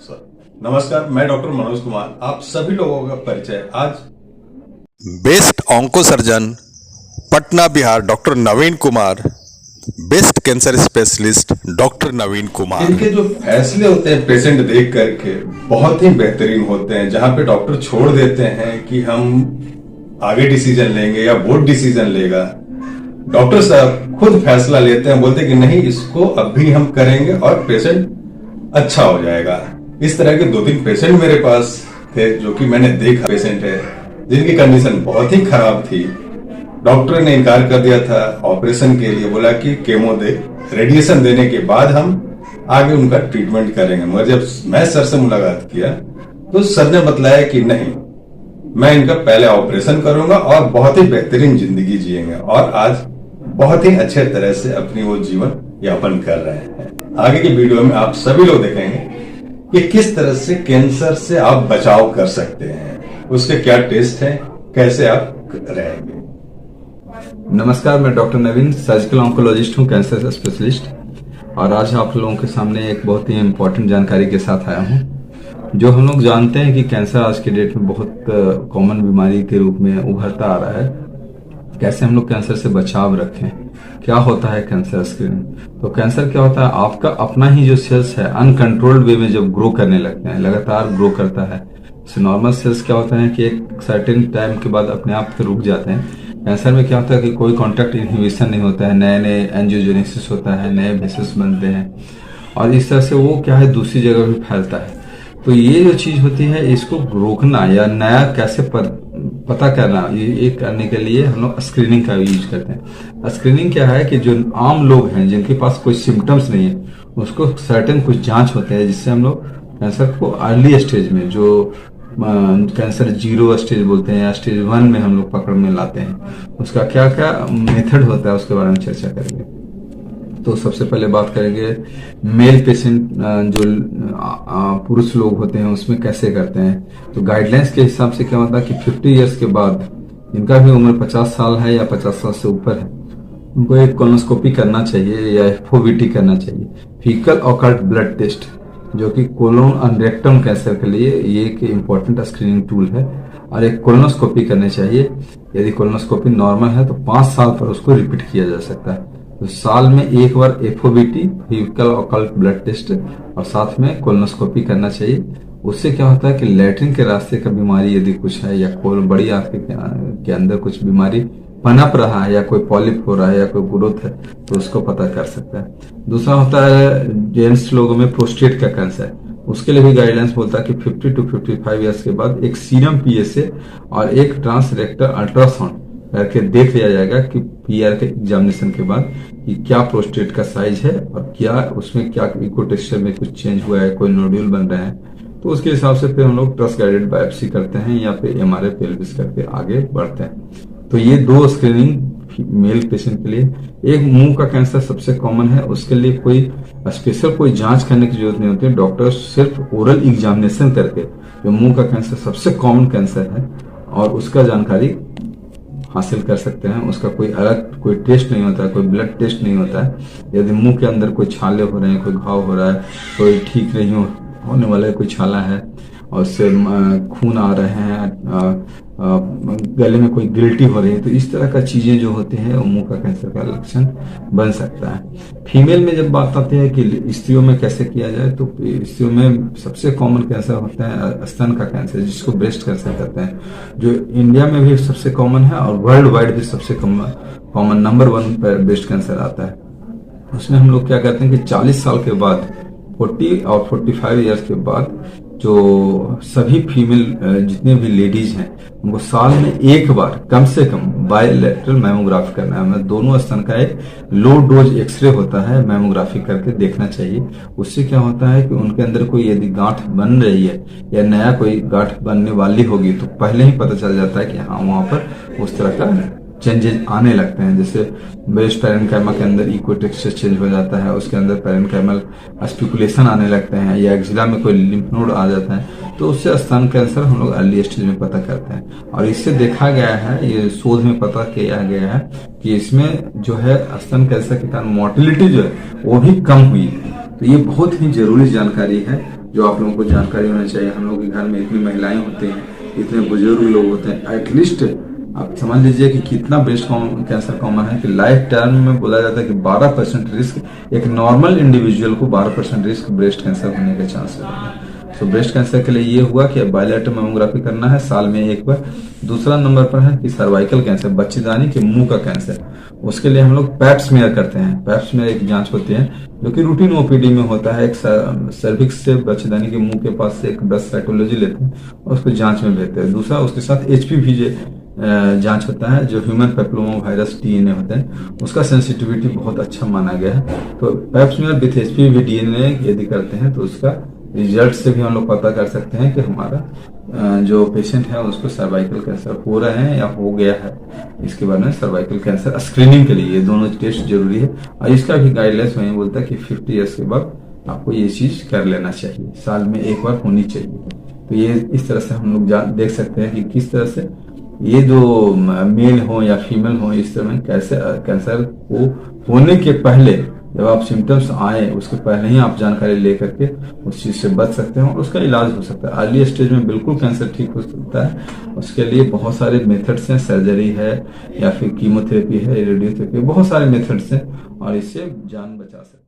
नमस्कार, मैं डॉक्टर मनोज कुमार। आप सभी लोगों का परिचय आज best onco surgeon Patna Bihar doctor Naveen Kumar, best cancer specialist doctor Naveen Kumar. इनके जो फैसले होते हैं पेशेंट देख करके बहुत ही बेहतरीन होते हैं, जहां पे डॉक्टर छोड़ देते हैं कि हम आगे डिसीजन लेंगे या बोर्ड डिसीजन लेगा। डॉक्टर साहब खुद फैसला लेते हैं, बोलते हैं कि नहीं, इसको अभी हम करेंगे और पेशेंट अच्छा हो जाएगा। इस तरह के 2-3 पेशेंट मेरे पास थे जो कि मैंने देखा। पेशेंट है जिनकी कंडीशन बहुत ही खराब थी, डॉक्टर ने इनकार कर दिया था ऑपरेशन के लिए, बोला कि केमो दे, रेडिएशन देने के बाद हम आगे उनका ट्रीटमेंट करेंगे। मगर जब मैं सर से मुलाकात किया तो सर ने बतलाया कि नहीं, मैं इनका पहले ऑपरेशन करूंगा और बहुत ही बेहतरीन जिंदगी जिएंगे, और आज बहुत ही अच्छे तरह से अपनी वो जीवन यापन कर रहे हैं। आगे की वीडियो में आप सभी लोग देखेंगे कि किस तरह से कैंसर से आप बचाव कर सकते हैं, उसके क्या टेस्ट हैं, कैसे आप रहेंगे। नमस्कार, मैं डॉक्टर नवीन, सर्जिकल ऑन्कोलॉजिस्ट हूँ, कैंसर स्पेशलिस्ट। और आज आप लोगों के सामने एक बहुत ही इम्पोर्टेंट जानकारी के साथ आया हूँ। जो हम लोग जानते हैं कि कैंसर आज के डेट में बहुत कॉमन बीमारी के रूप में उभरता आ रहा है। कैसे हम लोग कैंसर से बचाव रखें, क्या होता है कैंसर स्क्रीनिंग। तो कैंसर क्या होता है, आपका अपना ही जो सेल्स है अनकंट्रोल्ड वे में जब ग्रो करने लगते हैं, लगातार ग्रो करता है। नॉर्मल सेल्स क्या होता है कि एक सर्टेन टाइम के बाद अपने आप रुक जाते हैं। कैंसर में क्या होता है कि कोई कॉन्टैक्ट इनहिबिशन नहीं होता है, नए नए एंजियोजेनेसिस होता है, नए वेसल्स बनते हैं, और इस तरह से वो क्या है दूसरी जगह भी फैलता है। तो ये जो चीज होती है, इसको रोकना या नया कैसे पता करना, ये करने के लिए हम लोग स्क्रीनिंग का यूज करते हैं। स्क्रीनिंग क्या है कि जो आम लोग हैं जिनके पास कोई सिम्टम्स नहीं है, उसको सर्टेन कुछ जांच होते हैं जिससे हम लोग कैंसर को अर्ली स्टेज में, जो कैंसर 0 स्टेज बोलते हैं या स्टेज 1 में हम लोग पकड़ में लाते हैं, उसका क्या क्या मेथड होता है उसके बारे में चर्चा करेंगे। तो सबसे पहले बात करेंगे मेल पेशेंट, जो पुरुष लोग होते हैं उसमें कैसे करते हैं। तो गाइडलाइंस के हिसाब से क्या होता है कि 50 इयर्स के बाद, जिनका भी उम्र 50 साल है या 50 साल से ऊपर है, उनको एक कोलोनोस्कोपी करना चाहिए या एफओबीटी करना चाहिए, फीकल ऑकल्ट ब्लड टेस्ट, जो कि कोलोन और रेक्टम कैंसर के लिए ये एक इम्पोर्टेंट स्क्रीनिंग टूल है। और एक कोलोनोस्कोपी करनी चाहिए। यदि कोलोनोस्कोपी नॉर्मल है तो 5 साल पर उसको रिपीट किया जा सकता है। तो साल में एक बार एफओबीटी, फीकल ऑकल्ट ब्लड टेस्ट, और साथ में कोलोनोस्कोपी करना चाहिए। उससे क्या होता है कि लैट्रिन के रास्ते का बीमारी यदि कुछ है, या बड़ी आंत के अंदर कुछ बीमारी पनप रहा है, या कोई पॉलिप हो रहा है, या कोई ग्रोथ है, तो उसको पता कर सकता है। दूसरा होता है जेंट्स लोगों में प्रोस्टेट का कैंसर। उसके लिए भी गाइडलाइंस बोलता है कि 50 to 55 इयर्स के बाद एक सीरम पीएसए और एक ट्रांसरेक्टल अल्ट्रासाउंड करके देख लिया जाएगा कि पीआर के एग्जामिनेशन के बाद कि क्या प्रोस्टेट का साइज है और क्या उसमें क्या इको टेक्सचर में कुछ चेंज हुआ है, कोई नोड्यूल बन रहे हैं। तो उसके हिसाब से फिर हम लोग ट्रस्ट गाइडेड बायोप्सी करते हैं या फिर एमआरआई पेल्विस करके आगे बढ़ते हैं। तो ये 2 स्क्रीनिंग मेल पेशेंट के लिए। एक मुंह का कैंसर सबसे कॉमन है, उसके लिए कोई स्पेशल कोई जांच करने की जरूरत नहीं होती है। डॉक्टर सिर्फ ओरल एग्जामिनेशन करके, जो मुंह का कैंसर सबसे कॉमन कैंसर है, और उसका जानकारी हासिल कर सकते हैं। उसका कोई अलग कोई टेस्ट नहीं होता है, कोई ब्लड टेस्ट नहीं होता है। यदि मुंह के अंदर कोई छाले हो रहे हैं, कोई घाव हो रहा है, कोई ठीक नहीं होने वाला कोई छाला है, और उससे खून आ रहे हैं, गले में कोई गिल्टी हो रही है, तो इस तरह का चीजें जो होती हैं वो मुंह का कैंसर का लक्षण बन सकता है। फीमेल में जब बात आती है कि स्त्रियों में कैसे किया जाए, तो स्त्रियों में सबसे कॉमन कैंसर होता है स्तन का कैंसर, जिसको ब्रेस्ट कैंसर कहते हैं, जो इंडिया में भी सबसे कॉमन है और वर्ल्ड वाइड भी सबसे कॉमन नंबर 1 पर ब्रेस्ट कैंसर आता है। उसमें हम लोग क्या कहते हैं कि 40 साल के बाद, 40 और 45 इयर्स के बाद, जो सभी फीमेल जितने भी लेडीज हैं उनको साल में एक बार कम से कम बायलैटरल मैमोग्राफी करना है। मतलब दोनों स्तन का एक लो डोज एक्सरे होता है, मैमोग्राफी करके देखना चाहिए। उससे क्या होता है कि उनके अंदर कोई यदि गांठ बन रही है या नया कोई गांठ बनने वाली होगी, तो पहले ही पता चल जाता है कि हाँ, वहां पर उस तरह का चेंजेस आने लगते हैं। जैसे ब्रेस्ट पैरेन्काइमा के अंदर इको टेक्सचर चेंज हो जाता है, उसके अंदर पैरेन्काइमल स्पिकुलेशन आने लगते हैं, या एक्जिला में कोई लिम्फ नोड आ जाता है, तो उससे स्तन कैंसर हम लोग अर्ली स्टेज में पता करते हैं। और इससे देखा गया है, ये शोध में पता किया गया है कि इसमें जो है स्तन कैंसर के कारण मोर्टेलिटी जो है वो भी कम हुई है। तो ये बहुत ही जरूरी जानकारी है, जो आप लोगों को जानकारी होना चाहिए। हम लोग के घर में इतनी महिलाएं होती हैं, इतने बुजुर्ग लोग होते हैं, एटलीस्ट आप समझ लीजिए कि कितना ब्रेस्ट कैंसर कॉमन है कि लाइफ टाइम में बोला जाता है कि 12% रिस्क, एक नॉर्मल इंडिविजुअल को 12% रिस्क ब्रेस्ट कैंसर होने के चांस है। तो ब्रेस्ट कैंसर के लिए ये हुआ कि बायोलेटरल मैमोग्राफी करना है साल में एक बार। दूसरा नंबर पर है कि सर्वाइकल कैंसर, बच्चेदानी के मुंह का कैंसर, उसके लिए हम लोग पैप स्मीयर करते हैं। पैप स्मीयर एक जांच होती है जो कि रूटीन ओपीडी में होता है। एक सर्विक्स से बच्चेदानी के मुंह के पास से एक ब्लड साइटोलॉजी लेते हैं और उसको जांच में भेजते हैं। दूसरा उसके साथ HPV जांच होता है जो ह्यूमन पेप्लोमा वायरस DNA होता है, उसका सेंसिटिविटी बहुत अच्छा माना गया है। तो pap smear with HPV DNA यदि करते हैं तो उसका रिजल्ट से भी हम लोग पता कर सकते हैं कि हमारा जो पेशेंट है उसको सर्वाइकल कैंसर हो रहा है या हो गया है। इसके बारे में सर्वाइकल कैंसर स्क्रीनिंग के लिए ये दोनों टेस्ट जरूरी है और इसका भी गाइडलाइंस वही बोलता है कि 50 ईयर्स के बाद आपको ये चीज कर लेना चाहिए, साल में एक बार होनी चाहिए। तो ये इस तरह से हम लोग देख सकते हैं कि किस तरह से ये जो मेल हो या फीमेल हो, इस तरह में कैसे कैंसर को होने के पहले जब आप सिम्टम्स आए उसके पहले ही आप जानकारी लेकर के उस चीज से बच सकते हैं और उसका इलाज हो सकता है। अर्ली स्टेज में बिल्कुल कैंसर ठीक हो सकता है। उसके लिए बहुत सारे मेथड्स हैं, सर्जरी है या फिर कीमोथेरेपी है, रेडियोथेरेपी, बहुत सारे मेथड्स हैं और इससे जान बचा सकते हैं।